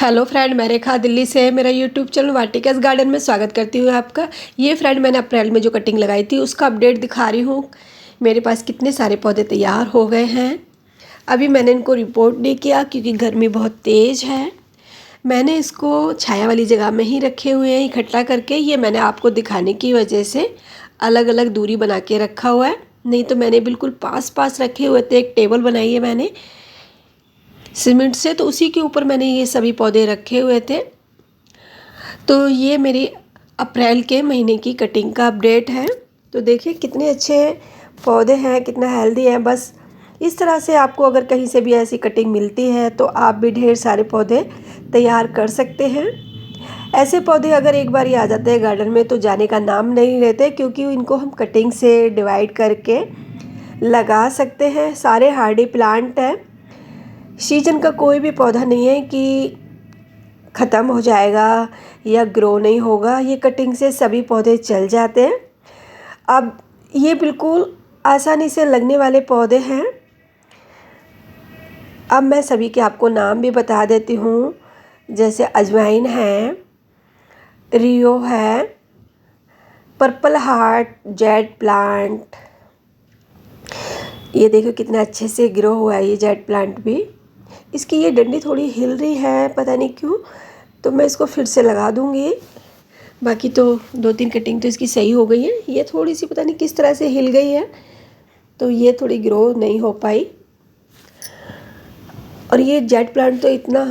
Hello friend, मैं रेखा दिल्ली से मेरा यूट्यूब चैनल वाटिकास गार्डन में स्वागत करती हूँ आपका। ये फ्रेंड मैंने अप्रैल में जो कटिंग लगाई थी उसका अपडेट दिखा रही हूँ। मेरे पास कितने सारे पौधे तैयार हो गए हैं। अभी मैंने इनको रिपोर्ट नहीं किया क्योंकि गर्मी बहुत तेज़ है। मैंने इसको छाया वाली जगह में ही रखे हुए हैं इकट्ठा करके। ये मैंने आपको दिखाने की वजह से अलग अलग दूरी बना के रखा हुआ है, नहीं तो मैंने बिल्कुल पास पास रखे हुए थे। एक टेबल बनाई है मैंने सीमेंट से, तो उसी के ऊपर मैंने ये सभी पौधे रखे हुए थे। तो ये मेरी अप्रैल के महीने की कटिंग का अपडेट है। तो देखिए कितने अच्छे पौधे हैं, कितना हेल्दी है। बस इस तरह से आपको अगर कहीं से भी ऐसी कटिंग मिलती है तो आप भी ढेर सारे पौधे तैयार कर सकते हैं। ऐसे पौधे अगर एक बार ही आ जाते हैं गार्डन में तो जाने का नाम नहीं लेते, क्योंकि इनको हम कटिंग से डिवाइड करके लगा सकते हैं। सारे हार्डी प्लांट हैं। सीजन का कोई भी पौधा नहीं है कि ख़त्म हो जाएगा या ग्रो नहीं होगा। ये कटिंग से सभी पौधे चल जाते हैं। अब ये बिल्कुल आसानी से लगने वाले पौधे हैं। अब मैं सभी के आपको नाम भी बता देती हूँ, जैसे अजवाइन है, रियो है, पर्पल हार्ट, जेड प्लांट। ये देखो कितना अच्छे से ग्रो हुआ है ये जेड प्लांट भी। इसकी ये डंडी थोड़ी हिल रही है, पता नहीं क्यों, तो मैं इसको फिर से लगा दूंगी। बाकी तो 2-3 कटिंग तो इसकी सही हो गई है। ये थोड़ी सी पता नहीं किस तरह से हिल गई है, तो ये थोड़ी ग्रो नहीं हो पाई। और ये जेड प्लांट तो इतना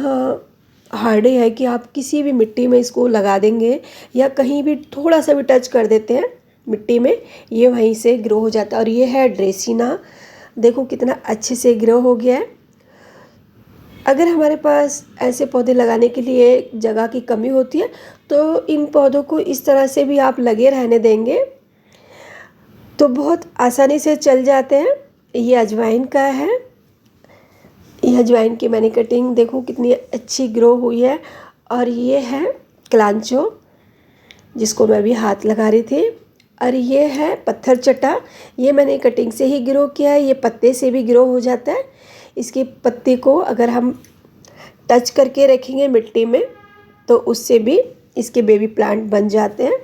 हार्ड है कि आप किसी भी मिट्टी में इसको लगा देंगे या कहीं भी थोड़ा सा भी टच कर देते हैं मिट्टी में, ये वहीं से ग्रो हो जाता है। और ये है ड्रेसिना, देखो कितना अच्छे से ग्रो हो गया है। अगर हमारे पास ऐसे पौधे लगाने के लिए जगह की कमी होती है तो इन पौधों को इस तरह से भी आप लगे रहने देंगे तो बहुत आसानी से चल जाते हैं। ये अजवाइन का है। ये अजवाइन की मैंने कटिंग देखो कितनी अच्छी ग्रो हुई है। और ये है क्लांचो, जिसको मैं भी हाथ लगा रही थी। और ये है पत्थर चट्टा, ये मैंने कटिंग से ही ग्रो किया है। ये पत्ते से भी ग्रो हो जाता है। इसके पत्ते को अगर हम टच करके रखेंगे मिट्टी में तो उससे भी इसके बेबी प्लांट बन जाते हैं।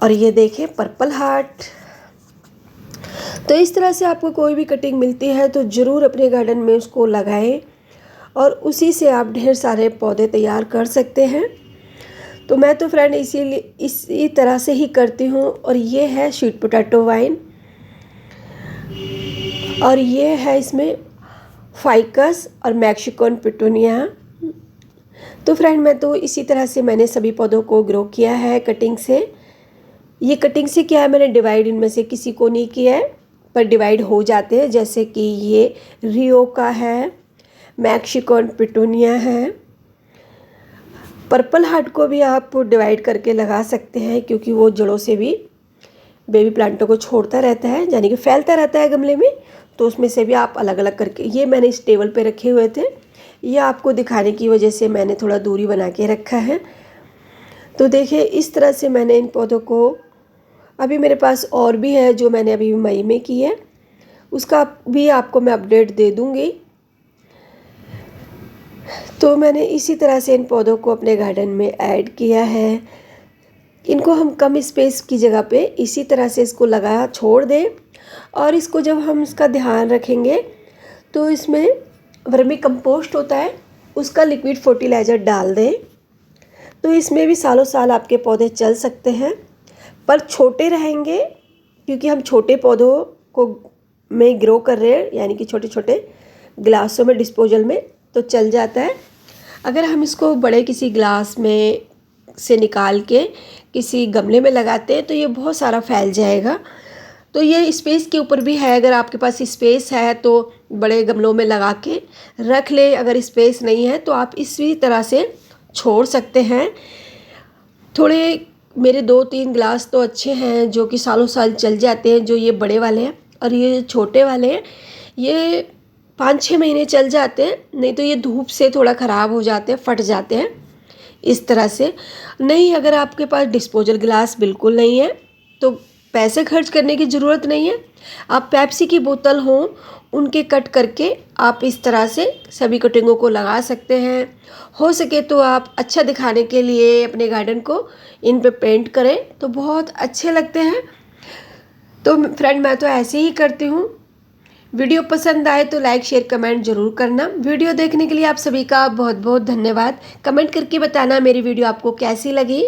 और ये देखें पर्पल हार्ट। तो इस तरह से आपको कोई भी कटिंग मिलती है तो ज़रूर अपने गार्डन में उसको लगाएं और उसी से आप ढेर सारे पौधे तैयार कर सकते हैं। तो मैं तो फ्रेंड इसी तरह से ही करती हूँ। और ये है स्वीट पोटैटो वाइन, और ये है इसमें फाइकस और मैक्सिकन पिटूनिया। तो फ्रेंड मैं तो इसी तरह से मैंने सभी पौधों को ग्रो किया है कटिंग से। ये कटिंग से क्या है, मैंने डिवाइड इनमें से किसी को नहीं किया है, पर डिवाइड हो जाते हैं। जैसे कि ये रियो का है, मैक्सिकन पिटूनिया है। पर्पल हार्ट को भी आप डिवाइड करके लगा सकते हैं, क्योंकि वो जड़ों से भी बेबी प्लांटों को छोड़ता रहता है, यानी कि फैलता रहता है गमले में। तो उसमें से भी आप अलग अलग करके, ये मैंने इस टेबल पे रखे हुए थे, ये आपको दिखाने की वजह से मैंने थोड़ा दूरी बना के रखा है। तो देखिए इस तरह से मैंने इन पौधों को, अभी मेरे पास और भी है जो मैंने अभी मई में की है, उसका भी आपको मैं अपडेट दे दूँगी। तो मैंने इसी तरह से इन पौधों को अपने गार्डन में ऐड किया है। इनको हम कम स्पेस की जगह पे इसी तरह से इसको लगा छोड़ दें। और इसको जब हम इसका ध्यान रखेंगे तो इसमें वर्मी कंपोस्ट होता है, उसका लिक्विड फर्टिलाइज़र डाल दें। तो इसमें भी सालों साल आपके पौधे चल सकते हैं, पर छोटे रहेंगे, क्योंकि हम छोटे पौधों को में ग्रो कर रहे हैं, यानी कि छोटे छोटे ग्लासों में, डिस्पोजल में, तो चल जाता है। अगर हम इसको बड़े किसी ग्लास में से निकाल के किसी गमले में लगाते हैं तो ये बहुत सारा फैल जाएगा। तो ये स्पेस के ऊपर भी है, अगर आपके पास स्पेस है तो बड़े गमलों में लगा के रख ले। अगर स्पेस नहीं है तो आप इसी तरह से छोड़ सकते हैं। थोड़े मेरे 2-3 ग्लास तो अच्छे हैं जो कि सालों साल चल जाते हैं, जो ये बड़े वाले हैं। और ये छोटे वाले हैं, ये 5-6 महीने चल जाते हैं, नहीं तो ये धूप से थोड़ा ख़राब हो जाते हैं, फट जाते हैं इस तरह से। नहीं, अगर आपके पास डिस्पोजल ग्लास बिल्कुल नहीं है तो पैसे खर्च करने की ज़रूरत नहीं है। आप पेप्सी की बोतल हो उनके कट करके आप इस तरह से सभी कटिंगों को लगा सकते हैं। हो सके तो आप अच्छा दिखाने के लिए अपने गार्डन को इन पे पेंट करें तो बहुत अच्छे लगते हैं। तो फ्रेंड मैं तो ऐसे ही करती हूँ। वीडियो पसंद आए तो लाइक शेयर कमेंट ज़रूर करना। वीडियो देखने के लिए आप सभी का बहुत बहुत धन्यवाद। कमेंट करके बताना मेरी वीडियो आपको कैसी लगी।